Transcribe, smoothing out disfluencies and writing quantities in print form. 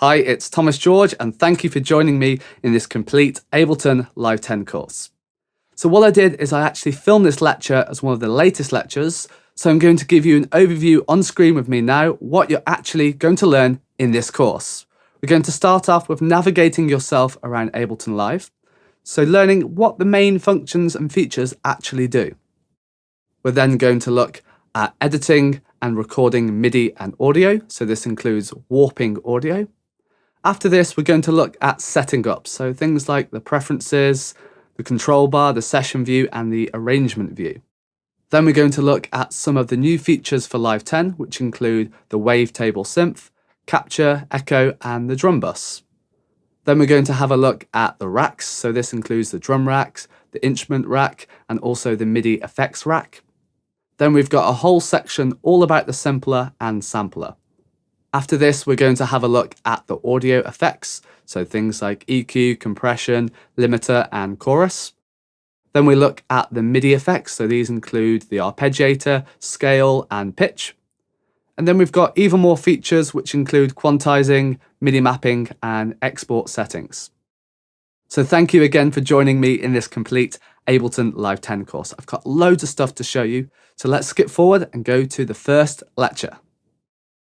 Hi, it's Thomas George, and thank you for joining me in this complete Ableton Live 10 course. So what I did is I actually filmed this lecture as one of the latest lectures, so I'm going to give you an overview on screen with me now, what you're actually going to learn in this course. We're going to start off with navigating yourself around Ableton Live, so learning what the main functions and features actually do. We're then going to look at editing and recording MIDI and audio, so this includes warping audio. After this, we're going to look at setting up, so things like the preferences, the control bar, the session view, and the arrangement view. Then we're going to look at some of the new features for Live 10, which include the wavetable synth, capture, echo, and the drum bus. Then we're going to have a look at the racks, so this includes the drum racks, the instrument rack, and also the MIDI effects rack. Then we've got a whole section all about the sampler and sampler. After this, we're going to have a look at the audio effects, so things like EQ, compression, limiter, and chorus. Then we look at the MIDI effects, so these include the arpeggiator, scale, and pitch. And then we've got even more features which include quantizing, MIDI mapping, and export settings. So thank you again for joining me in this complete Ableton Live 10 course. I've got loads of stuff to show you, so let's skip forward and go to the first lecture.